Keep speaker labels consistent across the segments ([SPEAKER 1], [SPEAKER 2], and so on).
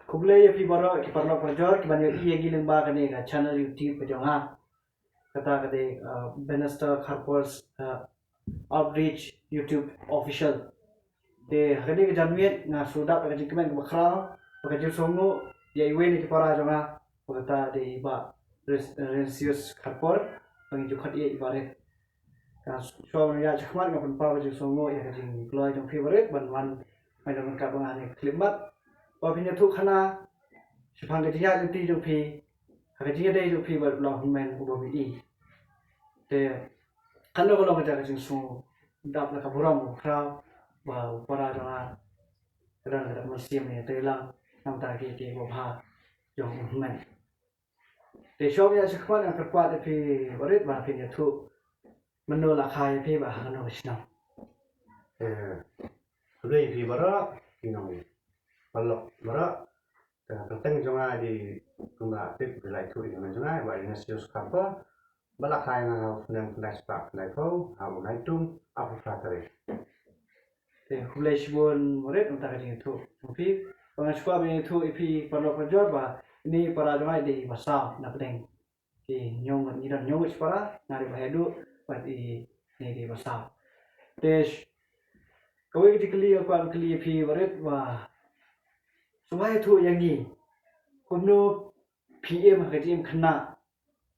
[SPEAKER 1] Kublai pi baro ki parno projor ki banyo iya giling ba kane ka channel YouTube pe jonga kata kade Bannister Harper's Outreach YouTube official de kade ke janmiet nga sudak ka jikmen ka bakra ka jil songo ya iwe ni ki para jonga kata de ba Rencius Harper pangi ju khat ye ibare ka so ya chkhman ka pan pa jil songo ya jing kloi jong favorite ban wan mai dong ka bang ane klimat pa pinya thu khana Sipang ketiak nanti jupi, kerja day jupi berbelah human ubawi i. Te kalau kerja kerja sung dap nak kaburam krau, bah para jangan kerana musim ni telang nam tak kiki wabha jong human. Te shop ya sekarang yang kerpat tapi berit bah pinya tu menolak kaya pi bah kena senang.
[SPEAKER 2] Sudah pi bara, inong balok bara. Tentang jonga di tungga tip belai tu dengan jonga wa ina sius kappa balak hai na yang flash back na ko au na tum apa fatare
[SPEAKER 1] Te hulai sibon berit untuk kerja tu. Tapi pengasua punya tu ipi perlu kerja bah ini para jangan di basah nak pedeng. Ki nyong ni dan nyong separa nari bahedu pati ni basah. Tes kau itu keli pi berit bah Semua itu yang ni, kuno PM kerja kena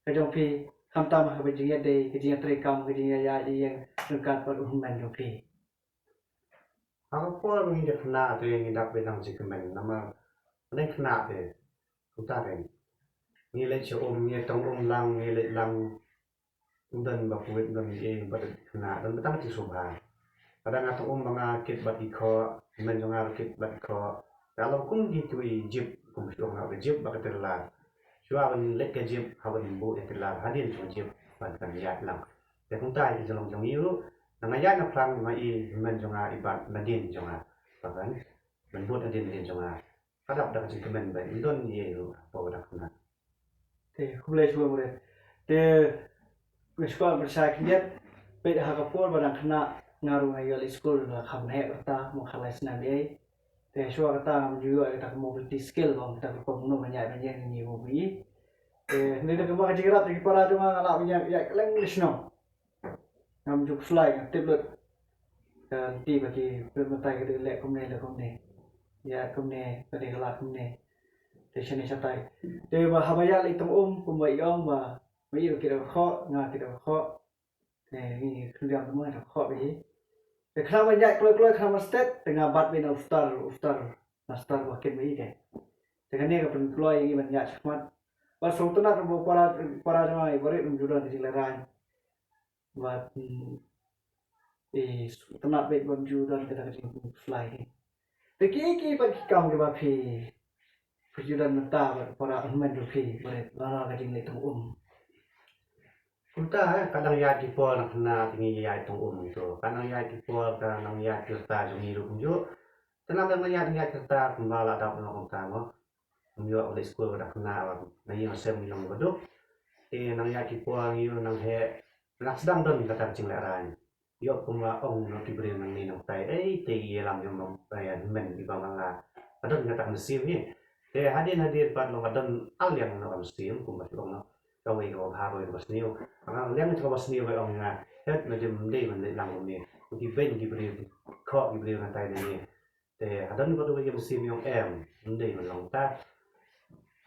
[SPEAKER 1] kerja pi kamtam kerja day kerja terekam kerja ya yang dekat pada human jopi.
[SPEAKER 2] apa pun ini dah kena tu yang dah benang jikemen nama ini kena tu kita kan ni le ni tong lang ni le lang dan bapuit dan ni pada kena dan betang ti subha kadang atau mga kit bat iko men jongar kit bat ko kalau kung gitu jib kung siung ha jib ba keterla shua ban lek ke jib ha ban bu keterla hadin chung jib ban kan yat lang te kung tai jong jong yu nang ayat na plang ma i men jonga ibat nadin jonga pakan men bu nadin din jonga kadap dak jik men ba indon ye yu po dak na
[SPEAKER 1] Te hulai semua berit. Te sekolah bersakit beda hakapur barang kena ngaruh ayat sekolah lah kamne kata menghalai senang dia. Te shua kata juga kita mobility skill bang kita penuh banyak ni mobil. Ni dah kembali kerja kerap di para cuma anak punya ya keleng English no. Ngam juk slide tablet dan ti bagi bermentai ke lek komne ya komne ke kelas komne te sini satai te ba habaya li tong kumbai yong ba mai kira kho nga kira kho te ni kerja semua ada kho bi te kena banyak keluar kena state tengah bat bin uftar master wakil mai ke te kan ni ke keluar yang banyak semat ba sultana ke para jamaah ibarat menjudan di leran buat tenat baik baju dan kita kerja fly ni. Tapi bagi kamu ke bapi perjudan mentah para teman rupi boleh lara kerja ni tong
[SPEAKER 2] Kunta kadang ya di pol nak kena tinggi ya tong itu kadang ya di pol kadang ya kita jong hidup jo tenang dan ya kita kembali ada pun kunta mo yo oleh sekolah dah kena na yang sem yang bodoh nang ya di pol yo nang he nak sedang don kata cing leran yo kuma ong no diberi nang ni nang tai te ye lam yang nom bayar men di bawah la ada kata mesin ni hadir pada lo kadang al yang no mesin kuma no kau itu harus bos niu liang itu bos niu orang nga het macam dia mana lang ni di ben diberi kok diberi nanti ni ada ni pada macam mesin yang dia melang ta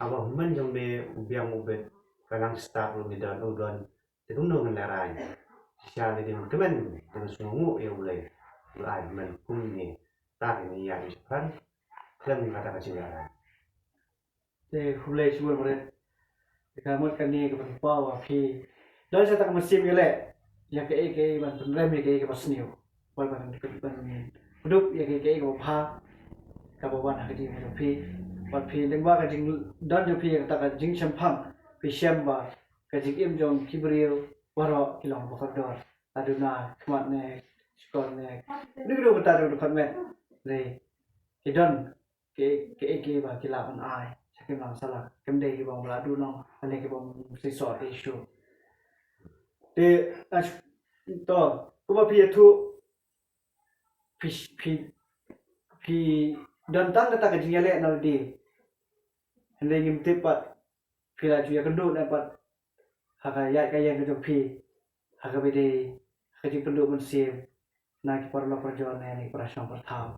[SPEAKER 2] apa men yang be biang ubet kadang start lu dan udan itu nungan lerai siapa dia kemen dengan sungu ya boleh boleh men pun ni tak ini ya kan kan kata kacau lerai
[SPEAKER 1] te hulai semua boleh kamu kan ni ke bawa pi dan saya tak mesin gele ya ke ban rem ke pas niu wal ban hidup ya ke pa ka bawa nak kerja pi wat pi lengwa ka jing dan jo pi ka ka jing champang pi syamba ka jing im jong kibril waro kilong bakador aduna kmat ne skor ne nigro bata do konven le kidon ke ba kilapan ai sakim lang salah kemde ki bang ladu nong ane ki bang sisot issue te to kuba pi tu pi dan tang kata ka jingale na di Anda ingin tepat pila cuya kenduk dapat hakayat kaya ke jopi hakabede haji kenduk mensim na ki parla perjuangan ni perasaan pertau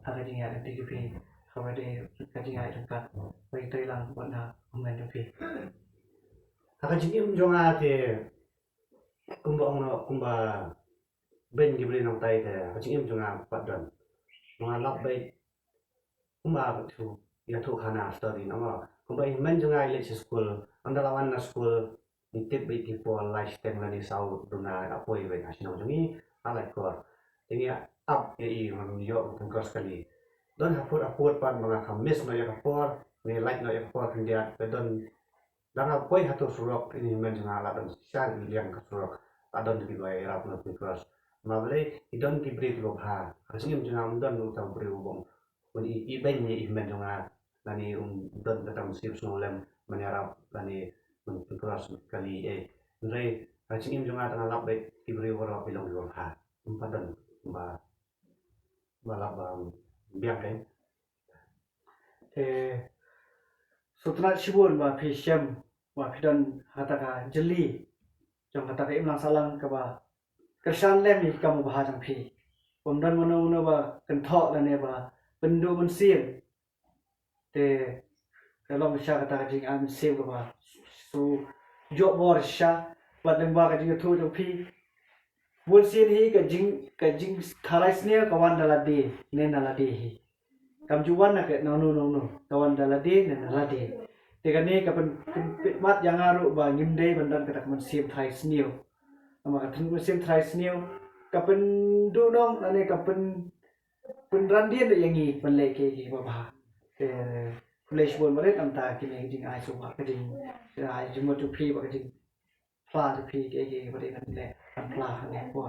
[SPEAKER 1] hakaji ya di jopi hakabede kaji ya dekat bagi Thailand pada umen jopi
[SPEAKER 2] Hakajing jonga te kumba ben gibri nang tai te hakajing jonga padon mga labbay kumba tu ya tu khana story nama kumba men jonga ile school andalawan na school nitip bay tipo lifestyle na ni sau duna apoy bay asinong jongi alay kor tingi up ye man yo tungkol sekali don hapur pan mga kamis no ya kapor ni like no ya kapor kindia don dan apoy hatu surok ini men jonga ala don sian liang ka surok adon di bay rap no tungkol mabale idon kibri lo ha kasing jonga mudon no tam bri ubong uni iben ni men jonga nani don katam sip snolem menyarap nani tungkol kali Nrai kasing jonga tanga lap bay kibri wara bilong lo ha padon ba balabang biang kan
[SPEAKER 1] te sutrat shibun ba phisem ba phidan hataka jeli jong hataka imlang salang ka ba kersan lem ni kamu bahas jang phi pomdan mono ba kenthok la ne ba pendu mensim te kalong sha kata jing am sim ka ba su jo bor sha ba deng ba ka jing thu jong phi bul sin hi ka jing thalai sne kawan dala de ne nala de hi kam juwan na ke no kawan dala de ne nala de te ka ne ka pen mat yang aru ba ngimde bandan ka tak man sim thai sneu ama ka thun sim thai sneu ka pen du nong ane ka pen randien de yangi pen le ke ba ba te flesh bol maret am ta ki ne jing ai so ba ka jing ai jing mo tu phi ba ka jing pla tu phi ke ba de kan le kan pla ne ko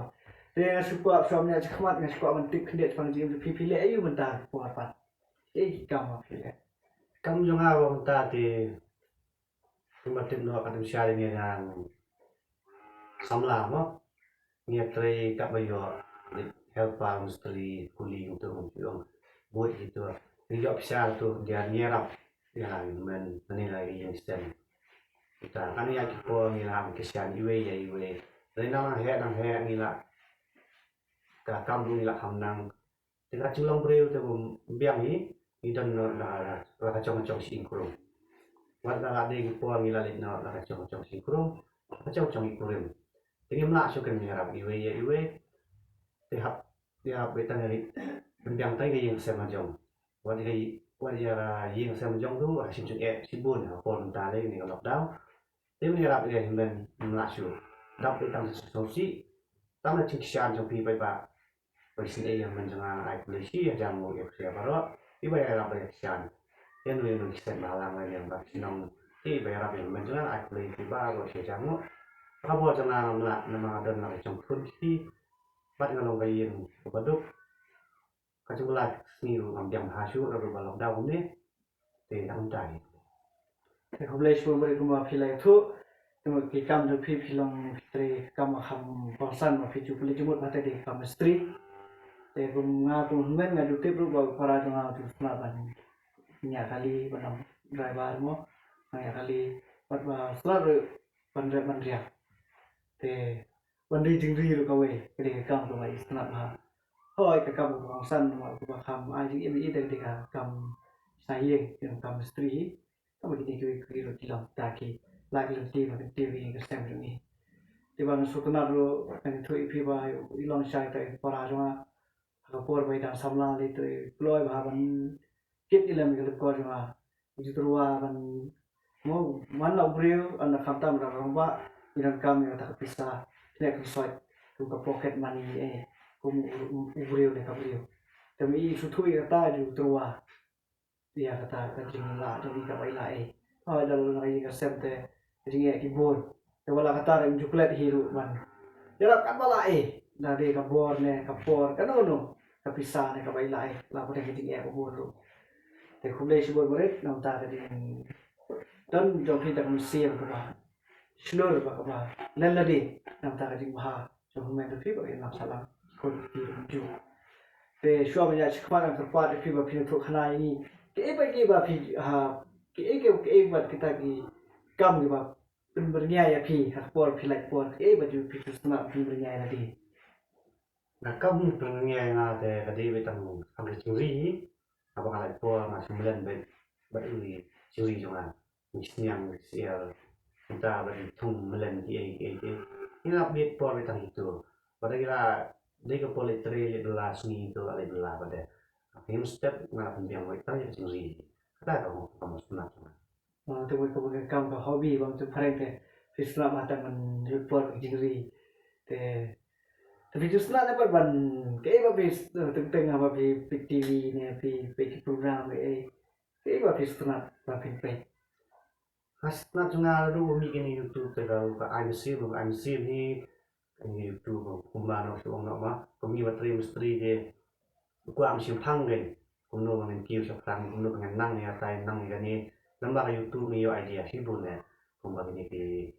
[SPEAKER 1] te suka suamnya chakmat ne suka man tik khndet pang jing tu phi le ayu man ta ko pa kam ma phi le
[SPEAKER 2] kam jonga wong ta ti kumatin no kadam syari ni yang samla mo ni tre ka bayo helpa mesti kuli untuk yung buat itu ni job syal tu dia nyerap ya men menilai yang stand kita kan ya kipo ni la kesian iwe rena nang he ni la ka kam ni la hamnang kita culong breu tu biang ni dan la chong singkro wat la de kipo ni la la chong singkro chong ikrim ini mla so kan nyerap iwe tiap betan dari biang tai yang sama jong wat ya yang sama jong tu hasim sibun pon ta le ni lockdown thế mình gặp cái mình lại chủ đọc cái tăng số sĩ tăng là chính xác trong khi bà bởi xin đây mình chẳng là ai lấy sĩ chẳng một cái xe vào đó thì bây giờ là bởi sản thế nên mình sẽ bảo làm người liền bác xin ông thì bây giờ mình chẳng là ai lấy thì ba rồi sẽ chẳng một các bộ chẳng là mà đơn là trong thôn khi bắt người lòng gây bắt đúc các chúng lại nhiều làm điểm hạ xuống rồi vào lòng đau cũng đấy thì không trải
[SPEAKER 1] te khoble shbon bari kuma philai thu tuma ki kam jo phi long tre kam kham pasan ma phi chu puli jumut mate de kam stri te kum nga tu men nga du te bru ba para jo nga tu na ban nya kali banam driver mo nga kali pat ba slar ban ria te ban ri jing ri ru ka we ke kam tu mai snap ha hoi ka kam pasan ma ku ba kham ai jing e de ka kam sai ye kam stri kamu kini kiri tilam taki lagi lebih macam TV yang kesem ni. Tiba nusu kenal lo kan itu ipi bah ilong syai tak para jua kapor bayi dan samla itu keluar bahaban kit ilam kalau keluar jua itu terua kan mau mana ubrio anak kantam orang ba ilang kami tak pisah tidak kesoi ke pocket money kum ubrio ne kabrio. Tapi itu tu kata itu terua dia kata kajing la jadi ka baila dalam ngai ka semte jadi ki bon te wala kata rem juklet hiru man jara ka bala na de ka bor ne ka por ka no ka pisa ne ka baila la ko te ki ko bon ru te khule shi bon bore na ta ka din dan jo phi ta kam sim ka ba shlor ba ka ba lalla de na ta ka din ba jo me to phi ba na sala ko ti ju te shwa ba ya chikwa na ka pa te phi ba phi to khana ni ke ba phi ha ke buat kita ki kam ki ba bernyaya pi hak por pi like por baju pi tu sana pi bernyaya tadi
[SPEAKER 2] Nah, kamu pengen ada tadi betang ambil curi, apa kalau tua masih sembilan bet curi cuma, yang sial kita beri tung melen ini update por betang itu, pada kira dia ke politri adalah sunyi itu adalah pada, ini step mana penting kita yang curi, kata kamu sebenarnya.
[SPEAKER 1] tu ko kam ka hobby bang tu pareng te pi sana mata man report jingri te tapi justru nak dapat ban ba pi teng apa pi TV ne pi program ba pi sana ba pi
[SPEAKER 2] Hasna tunga ru bikin YouTube kalau ke I'm sih ni YouTube kumano so ma kami bateri misteri de ku am sim phang gen kuno ngan kiu sa phang kuno ngan nang ya tai nang ga ni namba YouTube ni yo idea hi bu ne kumba ni ki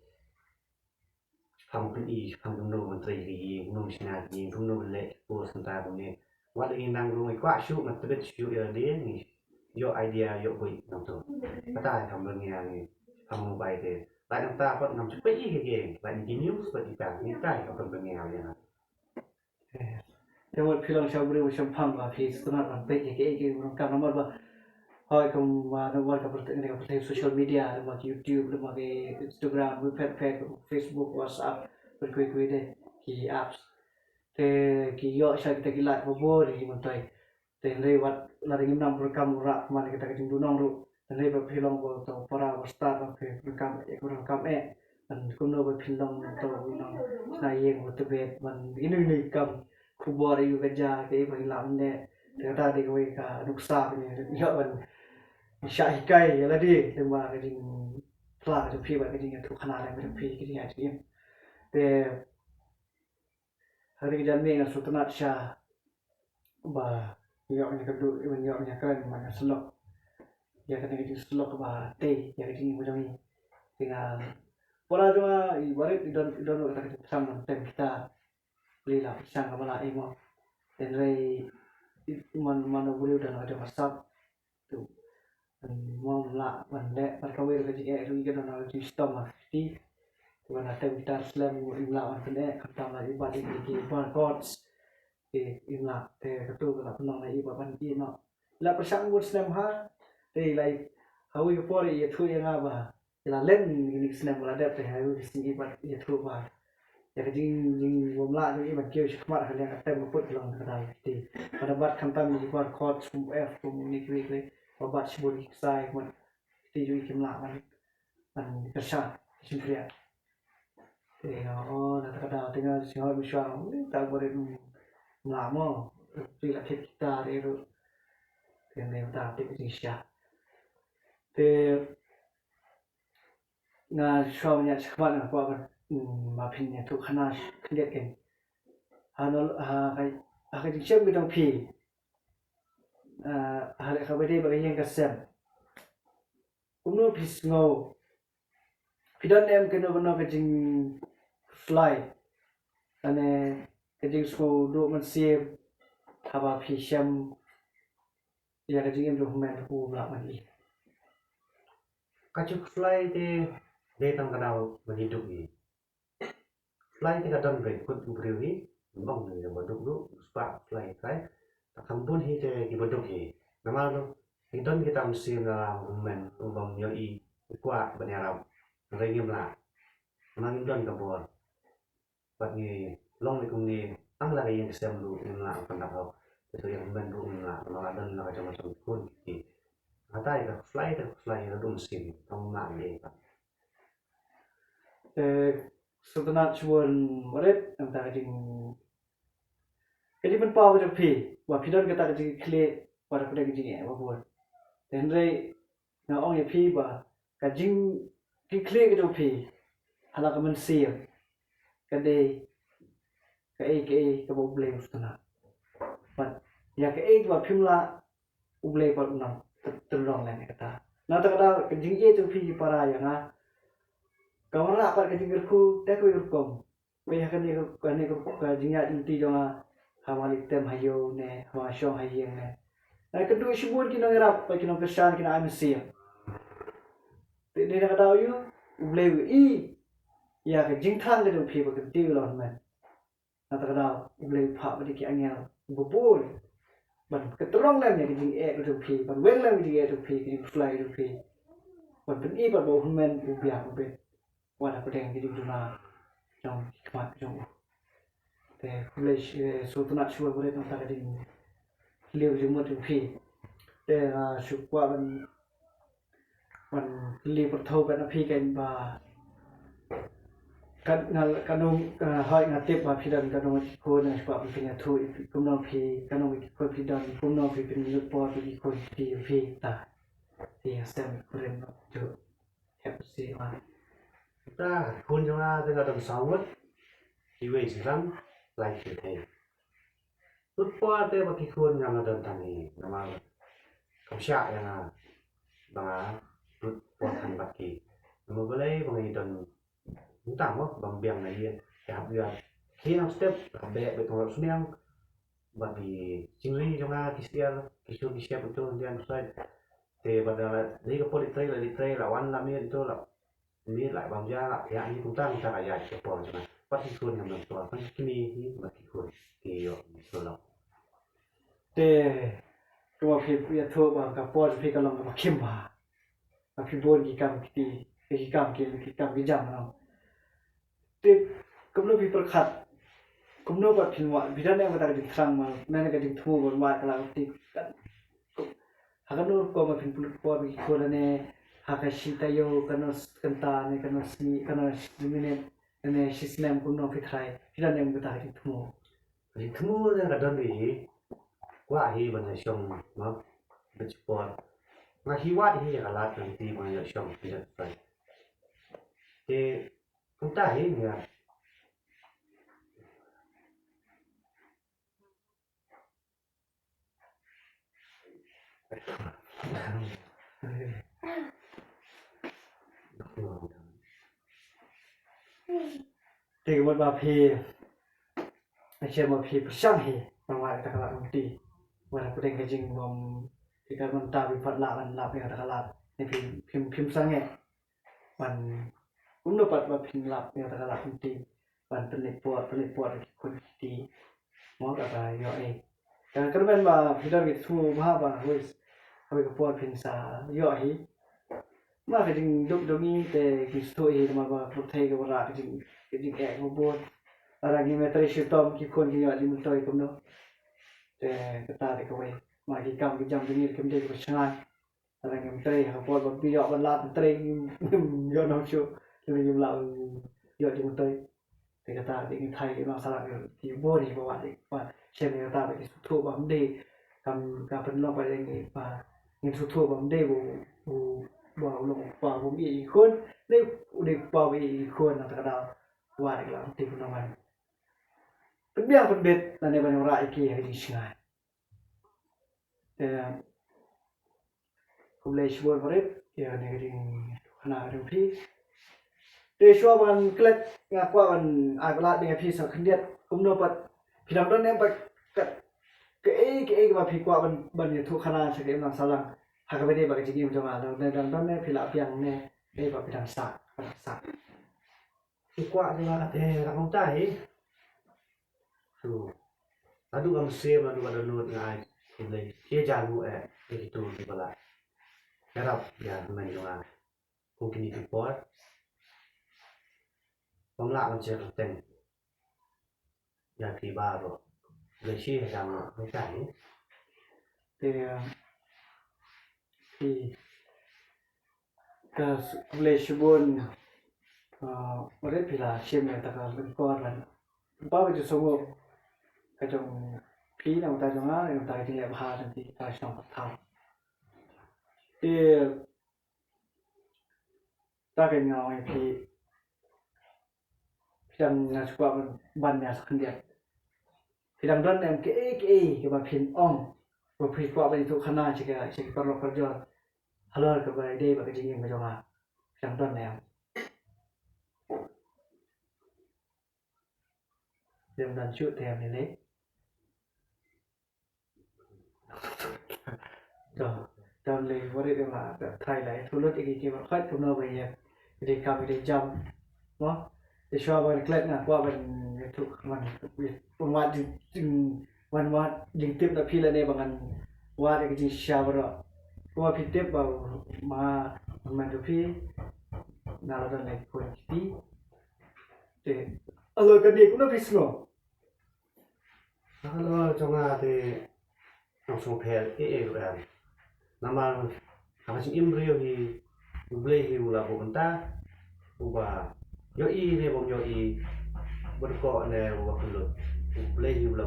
[SPEAKER 2] phang pin i phang kuno menteri gi kuno sina gi kuno le ku santa bu ni wa de nang ru mai kwa shu ma tebet shu ya de ni yo idea yo bui nang to kata tham ben ni Kamu baik deh. Lain tak apa ngam cepet ke lain di news seperti kan. Ini tak apa pengen ya.
[SPEAKER 1] Thế một film sau bữa sau phăng và thì tôi nói rằng bây giờ cái cảm nó mà hỏi không mà nó qua cái social media mà YouTube mà cái Instagram với Facebook WhatsApp với cái đấy cái apps thì cái yo sai kita cái lại vô thì mình thấy thì lewat lari ngam berkamera mana kita kecing dunong ru dan lewat film atau para start ke rekam dan kuno film atau dunong sayang atau bet man ini kam kubur itu kerja ke hilang ne ternyata di kau ka nuksa ni yo man syahikai ya lagi lema kecing telah tu pi ba kecing tu khana le pi kecing ya sih de hari kerja ni ngan sultanat syah ba nyoknya kedua nyoknya kan mana selok ya kata kita selok ba teh ya kecing macam ni tinggal pola cuma ibarat idon kata kita sama tem kita beli lah pisang apa lah emo dan rai mana boleh udah ada masak tu mau lah mana perkawin kecing itu kita nak di sistem lah di mana tem kita selam imla mana kata lah ibarat di barcodes imla te ketu la penong lai ba ban ki no la persang bur slam ha te lai hawi ko pore ye thu yang ba la len ni slam la da te hawi si ba ye thu ba ya jing jing bom la ni ba keu khmat ha le te mo put long ka dai ti pada bat kan tam ni ba khot sum f sum ni kri kri ba bat sibur sai mon ti ju kim la man ka sha sim kriya te na ta da te nga si ha bi sha ta bore lama bila kita itu yang tapi Indonesia te na shawnya sekarang apa kan mapinnya tu khana kliat kan hanol kai dicem bidang pi hal kabade bagi yang kasem umno pis ngau pidan em kena benar kajing fly ane kajing sko do man save haba pisham ya kajing em do men ku bla mali
[SPEAKER 2] Kacuk fly de tang kadau berhidup ni. Fly kadang berikut beri bang ni baduk du spark fly kai. Tak kampun hi de baduk hi. Nama tu idon kita mesti na men umbam yoi kuat benyarap. Rengim lah. Mang idon kabur. Bat ni long ni kum ni ang lagi yang kesem lu ina pendapat itu yang men lu ina maladon na macam-macam pun ki kata itu fly itu dum sim tong na ni
[SPEAKER 1] sebenarnya cuman meret antara kajing kajing pa pada pi wa pidan kata kajing kle pada pada kajing ya wa buat dan rai na ong ya pi ba kajing kle kajing pi hala kaman sia kade ke bolehustana but ya ke wa pimla uble pa unang terlong lain kata na kata kajing itu pi para yang kamera apa kajing gerku tak gerkom we kan ni kajing ya inti jona hamali tem hayo ne ha shong hayeng ne na kedua sibur kina ngerap pa kina kesan kina am sia Thì đây là đào yêu Ubleu y Ya cái jing thang cái phi bạc tiêu lon man na ta đào Ubleu pha bạc cái anh em bubul ban cái trong này cái jing e cái phi ban wen lang cái e phi cái fly cái phi ban bên y bạc bầu hun man ubia ube wa na cái jing na trong khmat trong te Ubleu so tu na chua bore ta cái jing liu jing mo phi te su qua ban liu bạc thâu ban phi cái ba kanong hay nga tip ma phidan kanong ko na pa pinya thu kumno phi kanong ko phidan kumno phi pin lut po phi ko phi ta thì stem kuren jo hep si ma
[SPEAKER 2] ta kun cho nga tên là đồng sáu mất thì về chỉ lắm lại chỉ thế lúc qua tên mà cái kun nhằm là đơn thằng này mà không sợ là bằng lúc qua thành bạc kỳ mà có lấy bằng gì đơn cũng tạm quá bằng biển này liền để học việc khi nào step học bè bị thằng xuống đen bởi vì chính lý cho nga cái xe của tôi đen xoay thì bây giờ là đi cái polytray là đi tray là one làm nên tôi là đi lại bằng da lại thì anh chúng ta phải giải cái phần cho này bắt đi khuôn làmตัวphân cái mi mà cái khuôn thì rồi là
[SPEAKER 1] te ko phi ya tho ba ka po phi ka long ma khim ba ma phi bon ki kam ki jam no te kumno phi prakhat kumno ba phin wa bidan ne ba ta khang ma na ne ka ding thu bon wa ka la ti hakan ko ma phin pulut po bi ko ne hakashi tayo kanta ne si mine ne sisnem kumno phi thai bidan ne ba ta ding thu
[SPEAKER 2] thì thua ra là đơn vị quá hi bên này xong nó bị sport mà hi quá hi là lát làm gì mà giờ xong thì phải thì chúng ta hi nhỉ
[SPEAKER 1] thì một bà phi anh xem một phi sang hi mà ngoài ta là công ty ngoài là cái jing bom thì cái mình ta bị phật lạ này ta làในพิมพ์sang ngheมันcũng nó bậtพิมพ์lạเนี่ยta là công tyมันเป็นปวดคนดีมองกับอะไรเยอะเองแต่ก็เป็นว่าพี่ได้ไปทูมาบ้างเว้ยเขาไปกับปวดพิมพ์สาเยอะฮีมาก็จริงดูนี้แต่กิสตัวเองมาว่าพุทธเจ้าว่าจริงแอบมาบวชอะไรนี่แม้แต่ชีวิตตอมกี่คนที่อยู่ที่มันตัวเองก็เนาะแต่ก็ตาเด็กเอาไว้มากี่กรรมกี่จำตรงนี้ก็ไม่ได้ก็ช่างอะไรเงี้ยมันเตะเขาปวดแบบพี่ยอดมันลาดมันเตะยอดน้องชูแล้วมันยิ่งเรายอดที่มันเตะแต่ก็ตาเด็กไทยมาสลับอยู่ที่บัวนี่ประวัติว่าเช่นก็ตาไปที่สุดทั่วบางเดย์การเป็นลองไปเรื่องนี้มาเงินสุดทั่วบางเดย์บ่ลงบ่ผมอีกคนเรียกเด็กบ่อีกคนนะแต่ก็ดาวว่าอีกแล้วที่คุณน้องมันเป็นเบี้ยเป็นเบ็ดนั่นในบรรดาไรกี่ให้ดีช่วยแต่ผมเลยช่วยบริษัทอย่างนี้ก็ขนาดเรื่องพี่แต่ช่วงวันเกล็ดงานกว่าวันอาเวลาเนี่ยพี่สักขันเดียดผมโน้ตพี่ดำต้นเนี่ยไปกัดก็ว่าพี่กว่าวันเนี่ยทุกขนาดเฉลี่ยมันสลังหากไม่ได้บอกจริงๆจะมาแล้วในดำต้นเนี่ยพี่ละเพียงเนี่ยได้บอกพี่ดำสัก
[SPEAKER 2] thì qua thì là thế là không tay adu am se ma du ada nut ngai le ke jalu e tu di bala erap ya men yo a ku kini di pot bang la man che ten ya ki ba ro le chi ha ma không tay
[SPEAKER 1] thì cái lệ subon bớt thì là xem người ta có bên con là bao giờ sống ngộ cái trong phí nào ta trong á người ta thì lại hà thì ta xong phát thảo thì ta cái nhau thì trong nhà chụp ảnh ban nhà sắc đẹp thì đằng đó em cái mà phim ong và phim qua bên thuộc khana chỉ cái con lộc con giò hello cái bài đây và cái gì mà cho mà đằng đó em đừng đàn chút thèm này lấy rồi dan le bore de la thai lai thulut iki ki ba khat kum no ba ye de kam de jam mo de shwa ba klet na kwa ban tu man wa jing wan wa jing tip da phila ne bangan wa de ki sha ba wa phi tip ba ma man tu phi na la dan lai ko ti de alo ka de cũng nó phi ngo
[SPEAKER 2] Kalau cuma di langsung pel kan. Nama apa sih imrio hi boleh hi ulah bentar ubah yoi ne bom yoi berkok ne ubah kulut boleh hi ulah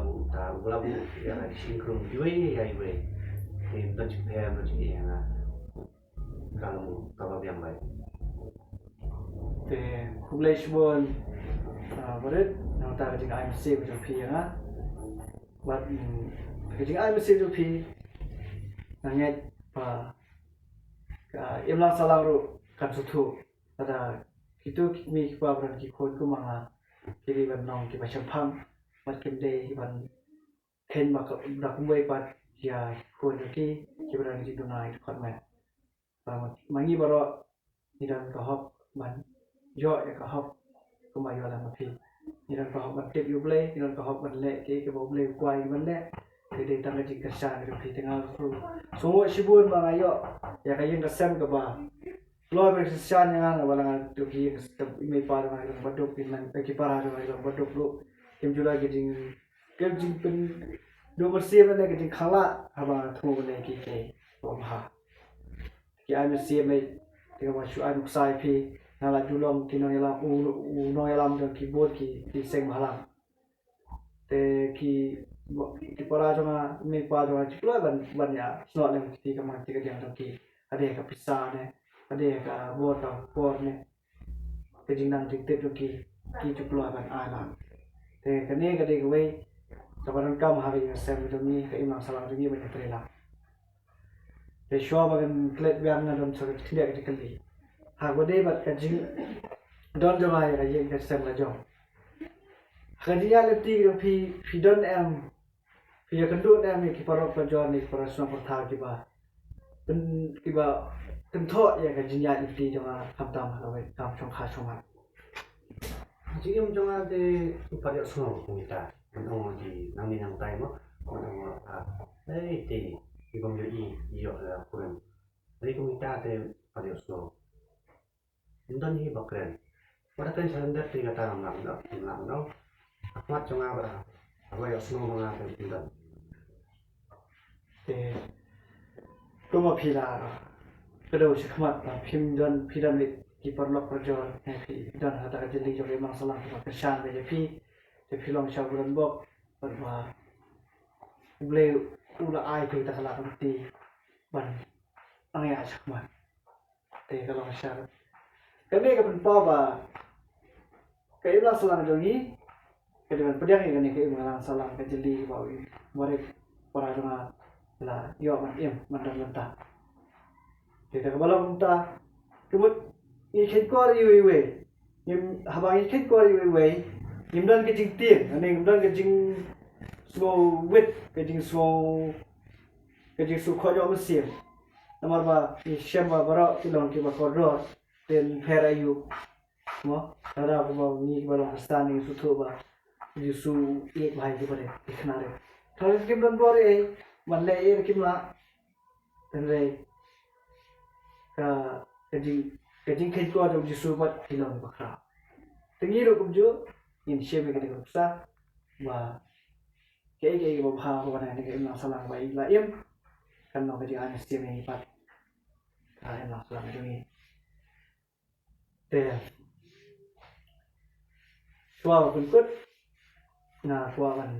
[SPEAKER 2] bu ya sinkron yoi ya yoi ni dan pel dan cik yang kalau yang baik
[SPEAKER 1] de kublai shbon bore na ta ka jing I'm safe to phi nga but ka jing I'm safe to phi na ngai pa ka imlang salang ru kan su thu ada kitu mi pa bran ki khon ku manga kiri ban nong ki ba champam bat kin de ban ten ma ka dak mwe pat ya khon ki bran ki dunai khot ma pa mangi baro ni dan ka hop ban yo ya ka hop ku ma yo la ma phi ni dan ka hop ban tip yu ble ni dan ka hop ban le ki bo ble kwai ban le de tang ji ka sa ru phi tengal ru so mo shibun ma yo ya ka yin ka sem ka ba lo be sa nya nga wala nga tu ki me pa ma ga ba dok pin man ki para ga ba dok lo kim jula ki jing pin do ma se ba ne ki jing khala ha ba thu ne ki ke bo ha ki ai me se me ki ma shu ai sai phi na la julong ki no ya la u no ya lam ki board ki seng halang te ki para jama me pa jama chikla ban ya snot le ki ka ma ki ka jang ki ade ka pizza ne ade ka bota por ne ke jing nang tik te ki chukla ban a la te ka ne ka de ka wei ka ban kam ha ri sem to ni ka imang salang ri ban tre la te shwa ba kan klet byang na dom so ki de ka li ha go de bat ka jing don jama ya yin ka sem la jong ka jing ya le ti phi don em phi ya kan do em ni ki parok pa jon ni para sna pa tha ki ba kan tho ya ka jing ya le ti jama kam tam ha wei kam chong kha chong ha
[SPEAKER 2] 지금 정한테 발이 없어 보니까 운동을 남이 양 타이머 운동을 에이 때 이건 이어 그런 그리고 이따한테 발이 없어 운동이 bakren padahal sadar tiga tahun lang akmat cuma berapa apa ya semua mengatur undan
[SPEAKER 1] te to ma phi la ka do shi khmat phim don phi dan ki par lok par jon he phi dan ha ta ka jeli jo le mang salang ka shan be phi te phi long sha buran bok par ma ble ula ai phi ta kala kan ti ban ang ya chakma te ka long sha ka ne ka pen pa ba ka ila salang jo ni ka de ban pediang ni ka imang salang ka jeli ba wi mare para jona la yo man man dan ta te ka balong ta kumut i khet ko ri we nim habang i khet ko ri we nim dan ke jing tien ane nim dan ke jing slow wit ke jing slow kho jo ma sim namar ba i shem ba bara ilong ke ba ko ro ten phera yu mo ara ba ni ba lo standing su tho ba ju su ek bhai ke bare dikhna re thore kim dan bore man le er kim la ten re ka kajing khet ko do jisu bat hilong bakra tingi ro kum ju in shebe ke ko sa wa ke ba pha ba na ne ke na salang ba la im kan no ke ji an sti me pat ka na salang ju ni te tua kun kut na tua ban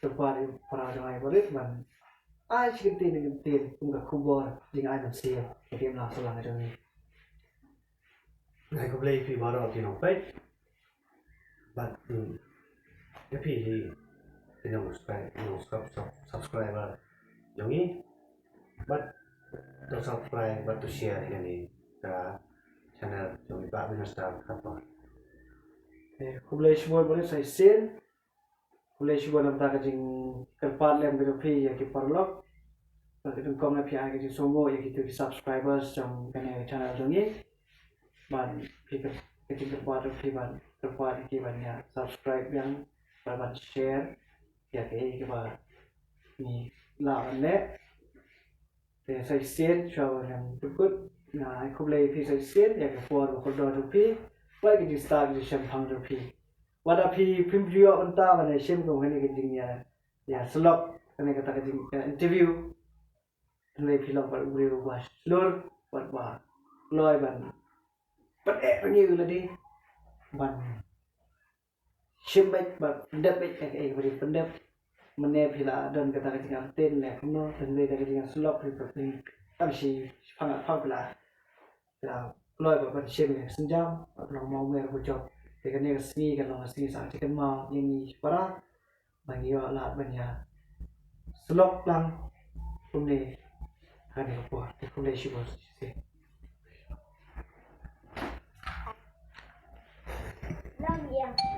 [SPEAKER 1] terpari para jangai bolet ban ai chikin tin kum ka khubor jing ai nam sia ke na salang ju ni
[SPEAKER 2] này có play phi vào đó thì nó phải bạn cái phi thì nó subscriber giống như bắt to subscribe bắt to share cái này cả channel giống như bạn mình start các bạn
[SPEAKER 1] kublai shbol bolet sai sen kublai shbol nam ta ka jing kan pat lem ke phi ya ki parlok Đừng công là phía cái số ngôi cái từ subscribers trong cái này channel giống như bạn khi cái chuyện qua trong khi bạn qua thì bạn nhà subscribe yang và bạn share ya cái bạn ni làm nè để xây xiên cho làm good na không lấy phi xây xiên ya cái phone của con đồ phi vậy cái start cái xem phăng đồ phi và đã phi phim video anh ta và này xem cùng cái này cái gì ya slot cái này cái ta cái interview lấy phi lòng bạn review và luôn bạn và lôi bạn bắt ép như là đi bạn xem bách bạn đập bách cái gì phân đập mình nè thì là đơn cái ta cái gì tên là không nó tên đây cái gì slot thìแบบนี้ตั้งชีฟังฟังlà lôi bạn xem này xin chào lòng mong nghe của chồng thì cái này sini kan lòng sini sang chicken mau ini para bagi là bên nhà slot lang hôm nay hai ngày qua thì hôm nay chỉ có
[SPEAKER 3] Long yeah.